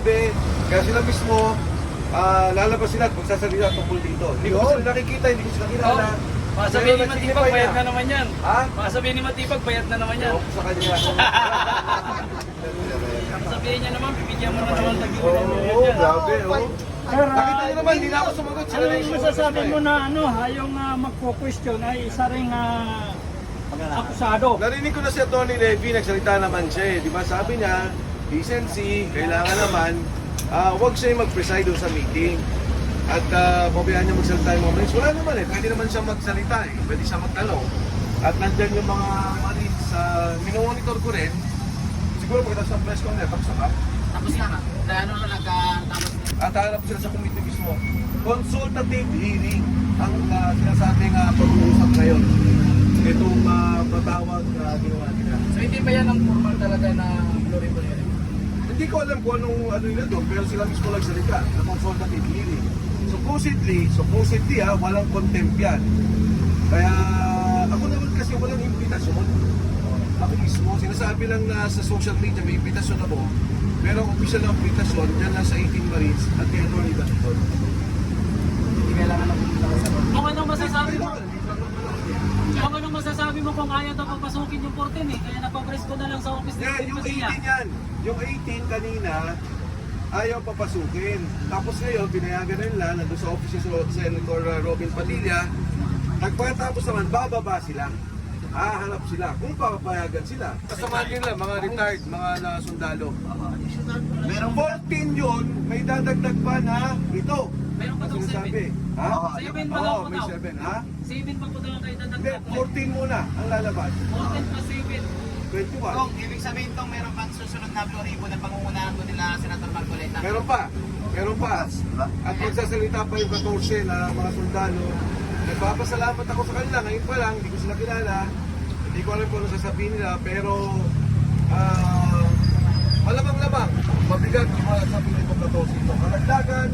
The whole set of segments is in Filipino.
sinabi, kaya sila mismo, lalabas sila at magsasalita tungkol dito. Hindi ko sila nakikita, hindi ko sila kilala. Masabihin ni Matipag, bayad na naman yan. Ha? Masabihin ni Matipag, bayad na naman yan. Sa kanya. Sabihin niya naman, bibigyan mo na naman tagiliran mo Oo, yan. grabe. Nakita niyo naman, hindi na ako sumagot. Ano yung masasabi mo na yung magpo-question ay isa ring akusado? Narinig ko na si Atty. Levy, nagsalita naman siya eh. Di ba sabi niya, decency, kailangan naman, huwag siya mag-preside doon sa meeting. At pabayaan niya magsalita yung mga Marines. Wala naman eh, pwede naman siya magsalita eh. Pwede siya magtanong. At nandyan yung mga Marines, minomonitor ko rin. Siguro pagkatapos ng press con, tapos na ba? Tapos na nga. Kaya ano na nagkatapos na. At hanap sila sa committee mismo. Consultative hearing ang sinasabing pag-uusap ngayon. Itong patawag na ginawa nila. So hindi ba yan ang formal talaga na glory mo rin? Hindi ko alam kung anong ano nila doon, pero sila mismo nagsalita na consultative hearing. Supposedly walang contempt yan. Kaya ako naman kasi walang imbitasyon. Ako mismo, sinasabi lang na sa social media may imbitasyon ako. Pero ang official na imbitasyon, dyan lang sa 18 Marines at kay Atty. Baliton. Hindi kailangan na pumunta ka sa road. Kung anong masasabi mo? Kung anong masasabi mo kung ayaw daw papasukin yung 14 eh, kaya napapress ko na lang sa office ni Yan, yung 18 yan. Yung 18 kanina, ayaw papasukin. Tapos ngayon, pinayagan na nila, nandun sa office ni Senator Robin Padilla. Pagkatapos naman, bababa sila. Hahanap sila kung papayagan sila. Kasama nila, mga retired, mga sundalo. Merong 14 yun, may dadagdag pa na ito. Meron pa daw Sinasabi. 7. Ha? 7 pa daw Oo, po may daw. 7, ha? 7 pa po daw kayo Hindi, dadagdag. 14 muna ang lalabas. 14 pa 7. 21. Kung ibig sabihin tong meron pang susunod na floribo na pangungunahan ko nila Senator Marcoleta. Meron pa. Meron pa. At magsasalita pa yung 14 na mga sundalo. Nagpapasalamat ako sa kanila. Ngayon pa lang, hindi ko sila kilala. Hindi ko alam kung ano sasabihin nila. Pero, malamang-lamang, mabigat yung mga sabi ng 14 ito. Kalagdagan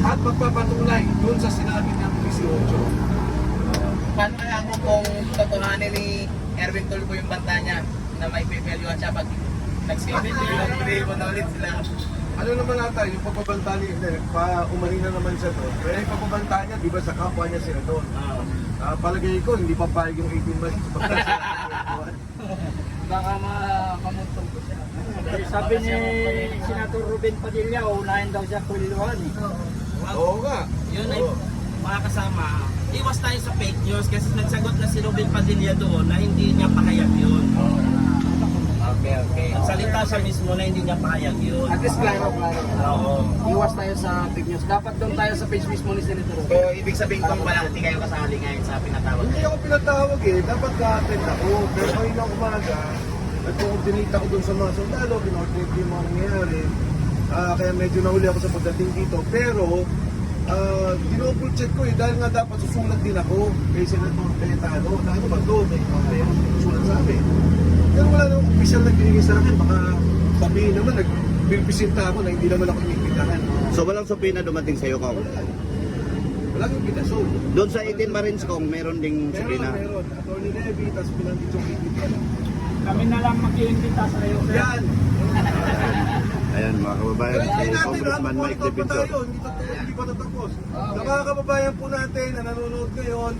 at magpapatunay dun sa sinabi niyang 18. Paano kaya mo kung totohanin ni Erwin Tulfo yung banta niya na may pipilyuhan siya pag nag-7 floribo na ulit sila? Ano naman nata, yung pagpabanta niya, umali na naman siya to. Pero yung pagpabanta niya, di ba sa kapwa niya sila doon. Palagay ko, hindi papayag yung 18 months. Baka makamuntong ko siya. Sabi ni Senator Ruben Padilla, unahin daw siya kuliluhan eh. Oo nga. Yun ay mga kasama, iwas tayo sa fake news kasi nagsagot na si Robin Padilla doon na hindi niya pahayag yun. Okay. Salita siya mismo na hindi niya pahayag yun. At least klaro. Oo. Iwas tayo sa fake news. Dapat doon tayo sa page mismo ni Senator. So, ibig sabihin kung walang hindi kayo kasali ngayon sa pinatawag. Hindi ako pinatawag eh, dapat ka-attend ako. Pero ngayon ang umaga, nag-coordinate ako dun sa mga sundalo, kinoordinate yung mga nangyayari. Kaya medyo nahuli ako sa pagdating dito. Pero, dinouble check ko eh, dahil nga dapat susulat din ako kay Senator Cayetano. Na ano ba ito? May susulat sa amin. Pero wala namang official na binigay sa akin. Baka sabihin naman, nagbibisinta ako na hindi naman ako inibitahan. So walang supina dumating sa'yo, Kong? Walang imbitasyon. Doon sa 18 Marines, Kong, meron ding supina. Meron. Atty. Levy, tapos pinanggit yung 18. Kami na lang mag-iimbita sa iyo. Yan! Ayan, mga kababayan, Pero si hindi natin, Congressman Mike monitor pa Defensor. tayo, hindi pa natapos. Sa mga kababayan po natin na nanonood ngayon,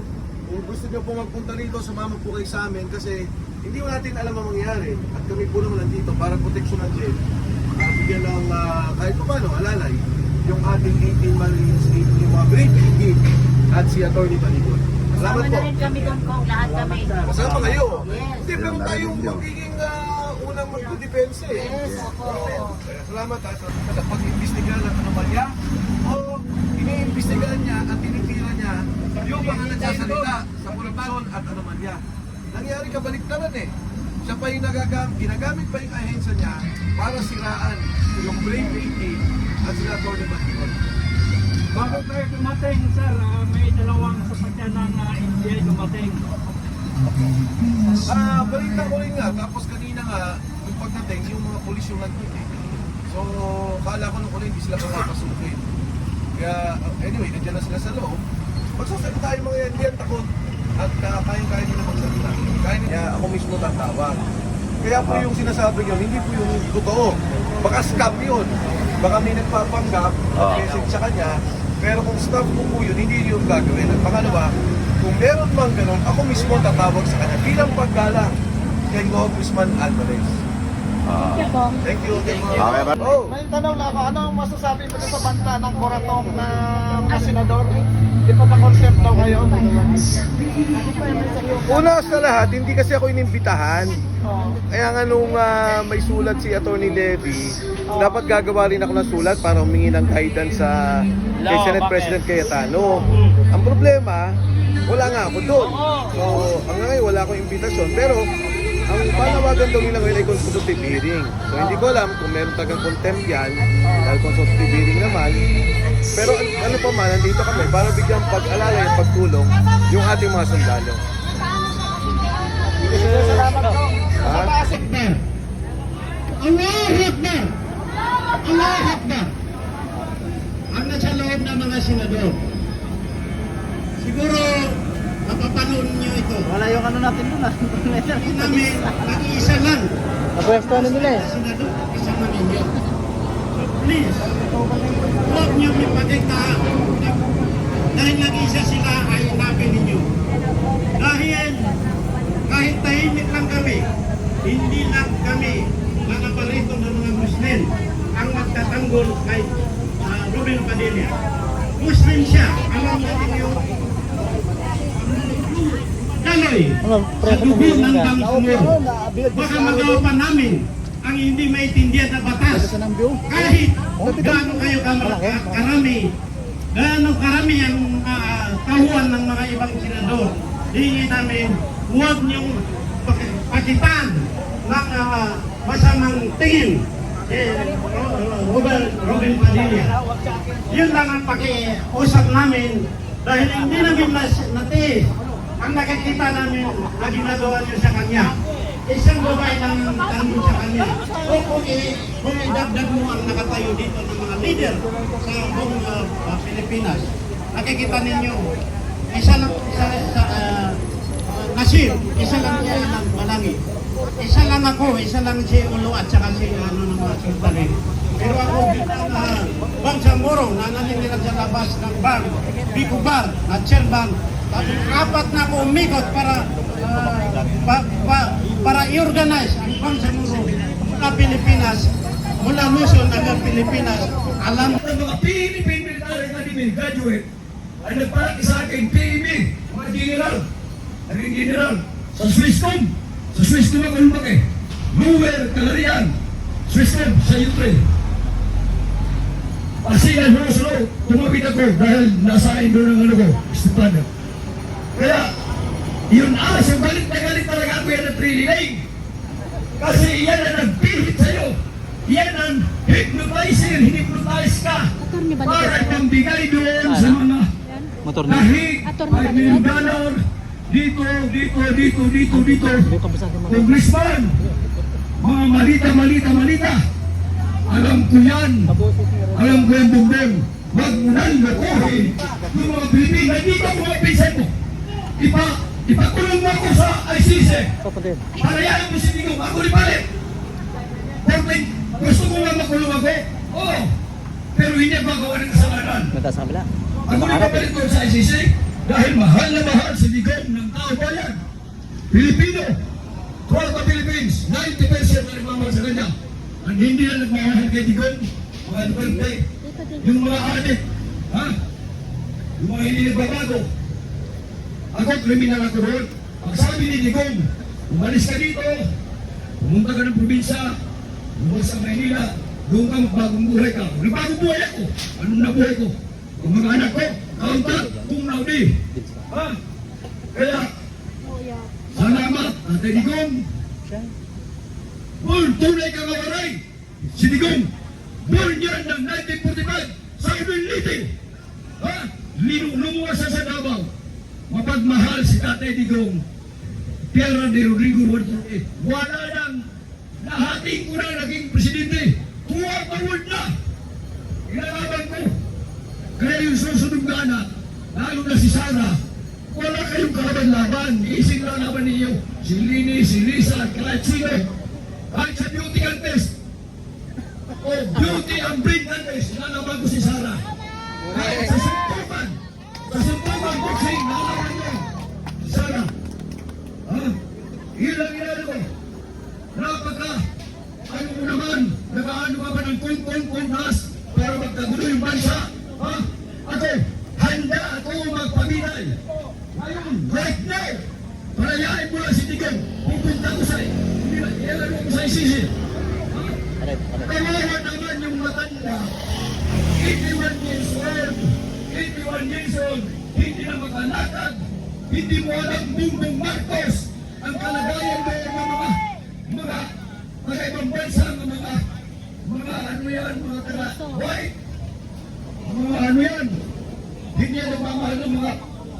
kung gusto nyo po magpunta rito, sumama po kayo sa amin kasi hindi mo natin alam ang mangyayari. At kami po naman nandito para proteksyonan din. Bigyan ng kahit pa paano, alalay, yung ating 18 Marines, yung mga brave team at si Atty. Baliton. Salamat po. na rin kami doon kung lahat kami. Kasama kayo. Yes. Hindi, pero tayo magiging unang magdedepensa eh. Yes, ako. Kaya salamat sa pag-imbestiga ng anomalya o iniimbestigahan niya at tinitira niya yung mga nagsasalita sa korupsyon at anomalya. Nangyari kabaliktaran eh. Siya pa yung ginagamit pa yung ahensya niya para siraan yung Brave 18 at sila Atty. Baliton. Bago tayo dumating, sir, may dalawang sasakyan ng NBI dumating. Balita ko rin nga, tapos kanina nga, yung pagdating, yung mga polis yung nandun eh. So, kala ko nung hindi sila papasukin. Kaya, anyway, nandiyan na sila sa loob. Magsasalita yung mga yan, hindi yan takot. At kaya nila magsalita. Kaya ako mismo tatawag. Kaya po yung sinasabi nyo, hindi po yung totoo. Baka scam yun. baka may nagpapanggap, message sa kanya, pero kung staff ko po yun, hindi yun gagawin. At pangalawa, kung meron mang ganun, ako mismo tatawag sa kanya bilang paggalang kay Congressman Alvarez. Thank you. Okay ba? Oh, May tanong na ako, ano ang masasabi mo sa banta ng Coratong na mga senador? Di pa pa-concept daw kayo? una sa lahat, hindi kasi ako inimbitahan. Oh. Kaya nga nung may sulat si Atty. Levy, dapat gagawa rin ako ng sulat para humingi ng guidance sa kay Senate President Cayetano. Ang problema, wala nga ako doon. So, hanggang ngayon wala akong imbitasyon. Pero, ang panawagan daw nila ngayon ay consultative hearing. So, hindi ko alam kung meron tagang contempt yan, dahil consultative hearing naman. Pero ano pa man, nandito kami para bigyan pag-alala yung pagtulong yung ating mga sundalo. Salamat po. Ha? Allahu Akbar! Allahu Akbar! Ang nasa loob ng mga senador. Siguro, mapapanood nyo ito. Wala yung ano natin doon ah. Hindi namin nag-iisa lang. Napwesto na nila eh. Senador, isama ninyo. So please, huwag nyo ipagkita dahil nag-isa sila ay hanapin ninyo. Dahil kahit tahimik lang kami, hindi lang kami mga paborito ng mga Muslim ang magtatanggol kay Robin Padilla. Muslim siya, alam natin yung daloy sa dugo ng Bangsamoro. Baka magawa pa namin ang hindi maintindihan na batas. Kahit gaano kayo karami, gaano karami ang tahuan ng mga ibang senador, hihingi namin, huwag niyong pakitaan ng masamang tingin Robin Padilla. Yun lang ang pakiusap namin dahil hindi namin natiis ang nakikita namin na ginagawa niyo sa kanya. Isang babae lang ang tanong sa kanya. O kung idagdag mo ang nakatayo dito ng mga leader sa buong Pilipinas, nakikita ninyo, isa lang Nasir, isa lang siya ng Malangi. Isa lang ako, isa lang si Ulo at saka si ng mga sultanin. Pero ako bilang Bangsamoro na naninira sa labas ng bar, Bico Bar at Shell Bank, apat na ako umikot para i-organize ang Bangsamoro mula Pilipinas, mula Luzon hanggang Pilipinas. Alam Ang mga PME Military Academy graduate ay nagparati sa akin, PME, mga general, naging general, sa Swisscom ako lumaki, Lower Calarian, Swisscom sa Ukraine. Pasigan mo sa loob, tumapit ako dahil nasa akin doon ang ano ko, estipado. Kaya, yun so galit na galit talaga ako yan ng privilege. Kasi yan ang nagpilit sa'yo. Yan ang hypnotizer, hypnotize ka. Para pambigay doon sa mga kahit 5 million dollar, dito. Congressman, mga malita. Alam ko yan bumbong. Wag mo nang lokohin yung mga Pilipina. Dito ang mga pinsan mo. Ipakulong mo ako sa ICC. Para yan mo sinigong. Ako rin palit. Gusto ko nga makulong ako. Oo. Pero hindi ako magawa ng kasalanan. Ako rin papalit ko sa ICC dahil mahal na mahal si Digong ng tao bayan. Pilipino. Throughout the Philippines, 90% na nagmamahal sa kanya. Ang hindi na nagmamahal kay Digong, mga Duterte, yung mga adik, yung mga hindi nagbabago. Ako, kriminal ako doon. Ang sabi ni Digong, umalis ka dito, pumunta ka ng probinsya, bumalik sa Maynila, doon ka magbagong buhay ka. Nagbagong buhay ako. Anong nabuhay ko? Ang mga anak ko, kauntat, kung naudi. Kaya, salamat, Ate Digong. Tunay ka mawaray. Si Digong, born yan ng 1945 sa Ibiliti. Lumuwas sa Davao. Mapagmahal si Ate Digong. Pierre de Rodrigo Duterte. Wala nang nahating ko na naging presidente. Tuwag award na. Ilalaban ko. Kaya yung susunod na anak, lalo na si Sara, wala kayong kalaban-laban. Iisip lang laban ninyo. Si Lini, si Lisa, at kahit sino. Kahit sa beauty contest. o beauty and brain damage, nalaban ko si Sarah. Kahit sa suntukan boxing, nalaban ko si Sarah. Yun lang inano ko. Napagka, ano mo naman, nakaano ka ba ng kung-nas para magkagulo yung bansa? Ako, handa ako magpabinay. Ngayon, right now, palayain mo lang si Tigong. Pupunta ko sa, ilan mo sa ICC. Kawawa naman yung matanda. 81 years old. 81 years old. Hindi na makalakad. Hindi mo alam Bongbong Marcos ang kalagayan mo ng mga ibang bansa ng mga ano yan, mga taga-white. Mga ano yan. Hindi yan nagmamahal ng mga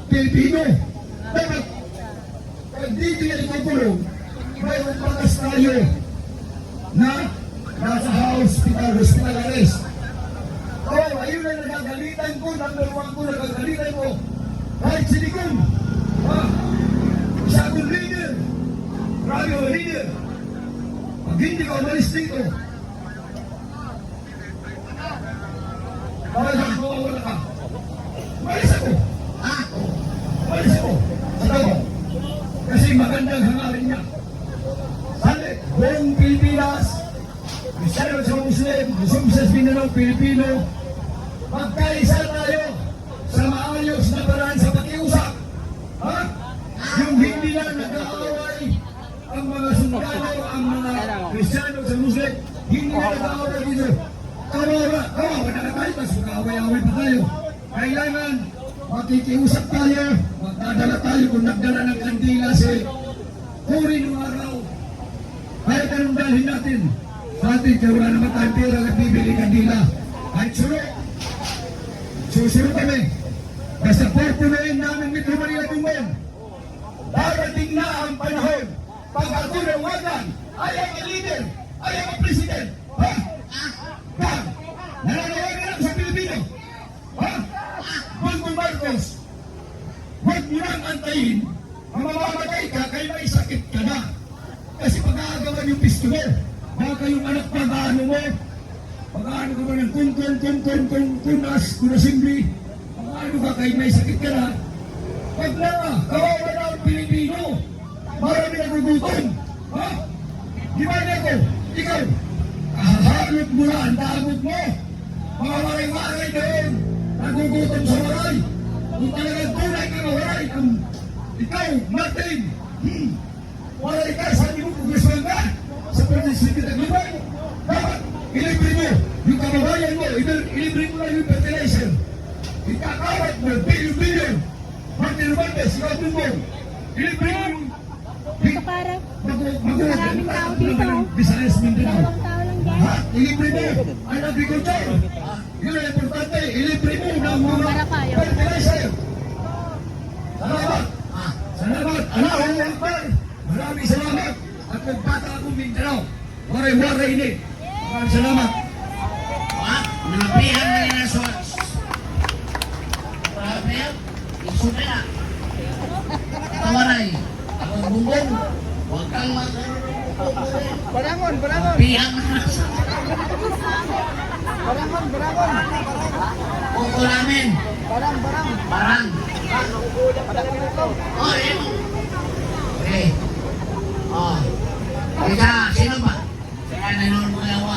Pilipino. Dapat, pag dito yan ikukulong, mayroon patas tayo na nasa hospital arrest. Ayun na nagagalitan ko, number 1 ko nagagalitan ko. Kahit silikon. Isa akong leader. Radio leader. Pag hindi ka umalis dito, bakit ako mawawala ka? Umalis ako. Umalis ako. Sa ako. Kasi magandang hangarin niya. Sali, buong Pilipinas, Kristiyano sa Muslim, Muslim sa Mindanao, Pilipino, magkaisa tayo sa maayos na paraan sa pakiusap. Yung hindi na nag-aaway ang mga sundalo, ang mga Kristiyano sa Muslim, hindi na nag-aaway dito. Kawawa na tayo, mas mag-aaway-aaway pa tayo. Kailangan makikiusap tayo, magdadala tayo kung nagdala ng kandila si Kuri ng araw. Kahit anong dalhin natin sa atin, kaya wala naman tayong pera nagbibili kandila. Kahit susunod kami. Basta porpunayin namin Metro Manila Tumon. Darating na ang panahon. Pag ako nawagan, I am a leader, I am a president. Nananawagan ako sa Pilipino. Bongbong Marcos, huwag mo nang antayin, mamamatay ka kaya may sakit ka na. Kasi pag-aagawan yung pistol, baka yung anak pag-aano mo, pag-aano ka ba ng kunasimbi, pag-aano ka kaya may sakit ka na. Wag na, kawawa na ang Pilipino. Marami nagugutom. Di ba na ako? Ikaw, kahahalot mo na ang damot mo. Mga waray-waray doon, nagugutom sa waray. Kung talagang tunay ka na waray, ikaw, Martin, waray ka, sabi mo kung gusto ka, sa pag-isipit ang lumay, dapat ilibre mo yung kababayan mo, ilibre mo lang yung fertilizer. Ikakawat mo, bilyon-bilyon, Martin Romandes, ikaw mo, ilibre mo yung Maraming tao dito. Visayas Mindanao. Dalawang tao lang dyan. Ilibre mo ang agriculture. Yun ang importante. Ilibre mo ng mga fertilizer. Salamat. Salamat. Allahu Akbar. Maraming salamat. At magbata akong Mindanao. Waray-waray ini. Maraming salamat. Napihan na nila sa Rafael, isuda na. Tawaray. Ang bumbong, huwag kang Barangon. pihan na sa Barangon. kuko namin. Barang. Oh, yun. Okay. Oh. Isa, sino ba? Kaya nanonood mo